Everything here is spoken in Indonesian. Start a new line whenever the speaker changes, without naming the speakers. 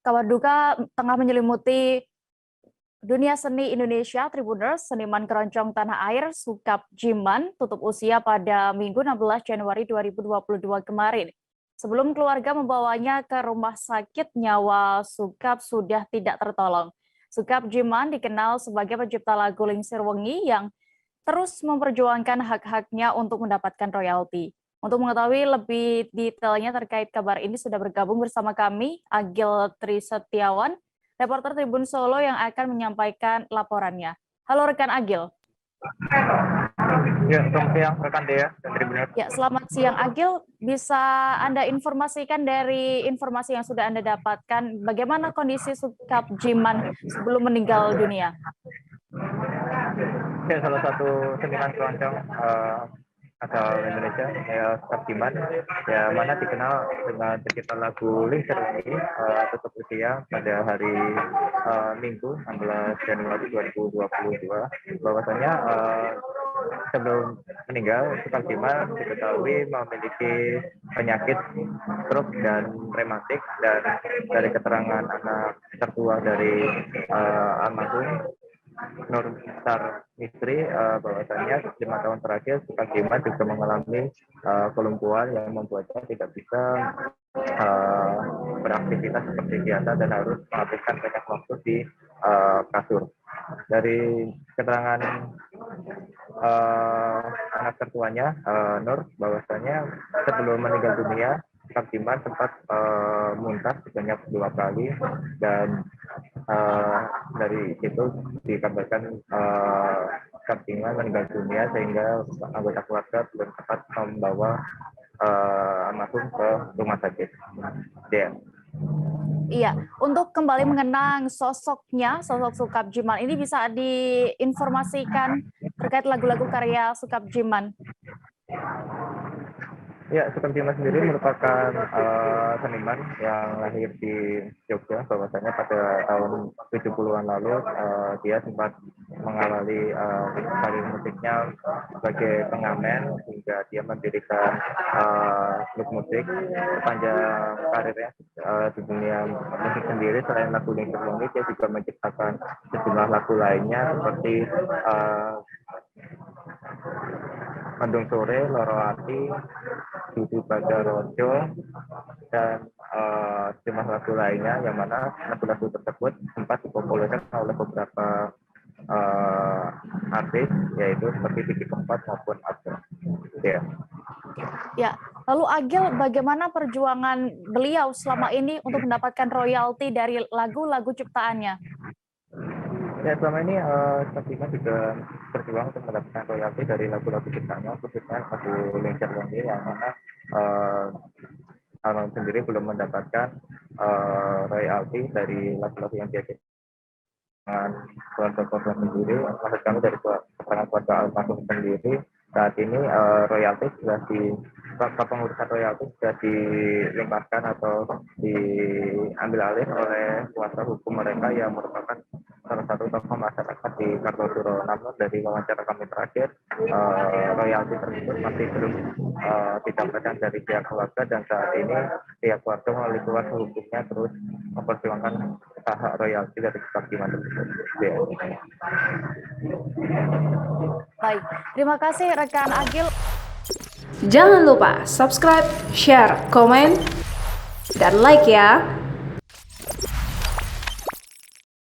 Kabar duka tengah menyelimuti dunia seni Indonesia. Tribuners, seniman keroncong tanah air Sukap Jiman tutup usia pada Minggu 16 Januari 2022 kemarin. Sebelum keluarga membawanya ke rumah sakit, nyawa Sukap sudah tidak tertolong. Sukap Jiman dikenal sebagai pencipta lagu Lingsir Wengi yang terus memperjuangkan hak-haknya untuk mendapatkan royalti. Untuk mengetahui lebih detailnya terkait kabar ini sudah bergabung bersama kami Agil Trisetiawan, reporter Tribun Solo yang akan menyampaikan laporannya. Halo rekan Agil.
Ya, selamat siang rekan Dea dan Tribuners.
Ya, selamat siang Agil. Bisa Anda informasikan dari informasi yang sudah Anda dapatkan, bagaimana kondisi Sukap Jiman sebelum meninggal dunia?
Ya, salah satu seniman keroncong asal Indonesia, ya Sukap Jiman, ya mana dikenal dengan pencipta lagu Lingsir Wengi, tutup usia pada hari Minggu 16 Januari 2022. Bahwasanya sebelum meninggal, Sukap Jiman diketahui memiliki penyakit stroke dan rematik, dan dari keterangan anak tertua dari almarhum Nur Star istri, bahwasanya 5 tahun terakhir Sukap Jiman juga mengalami kelumpuhan yang membuatnya tidak bisa beraktivitas seperti biasa dan harus menghabiskan banyak waktu di kasur. Dari keterangan anak tertuanya, Nur, bahwasanya sebelum meninggal dunia Sukap Jiman sempat muntah sebanyak 2 kali, dan dari situ dikabarkan Sukap Jiman meninggal dunia sehingga anggota keluarga belum sempat membawa almarhum ke rumah sakit.
Iya, untuk kembali mengenang sosok Sukap Jiman ini bisa diinformasikan terkait lagu-lagu karya Sukap Jiman.
Ya, Sukap Jiman sendiri merupakan seniman yang lahir di Jogja. Bahwasanya pada tahun 70-an lalu dia sempat mengawali karir musiknya sebagai pengamen hingga dia mendirikan grup musik. Sepanjang karirnya di dunia musik sendiri, selain lagu Lingsir Wengi, dia juga menciptakan sejumlah lagu lainnya seperti Mendung Sore, Loro Ati, Dudu Pada Rojo, dan sejumlah lagu lainnya, yang mana lagu-lagu tersebut sempat dipopulerkan oleh beberapa artis, yaitu seperti Didi Kempot maupun Abdul.
Ya, lalu Agil, bagaimana perjuangan beliau selama ini untuk mendapatkan royalti dari lagu-lagu ciptaannya?
Ya, selama ini Sukap Jiman juga berjuang untuk mendapatkan royalti dari lagu-lagu ciptaannya, khususnya lagu Lingsir Wengi, yang mana almarhum sendiri belum mendapatkan royalti dari lagu-lagu yang dia ciptakan. Keluarga korban sendiri, maksud kami dari keterangan keluarga almarhum sendiri, saat ini royalti sudah kepengurusan royalti sudah dilimpahkan atau diambil alih oleh kuasa hukum mereka yang merupakan salah satu tokoh masyarakat di Kartosuro. Namun dari wawancara kami terakhir, royalti tersebut masih belum didapatkan dari pihak keluarga, dan saat ini pihak keluarga melalui kuasa hukumnya terus memperjuangkan hak royalti dari Sukap Jiman tersebut.
Baik, terima kasih rekan Agil.
Jangan lupa subscribe, share, komen, dan like ya.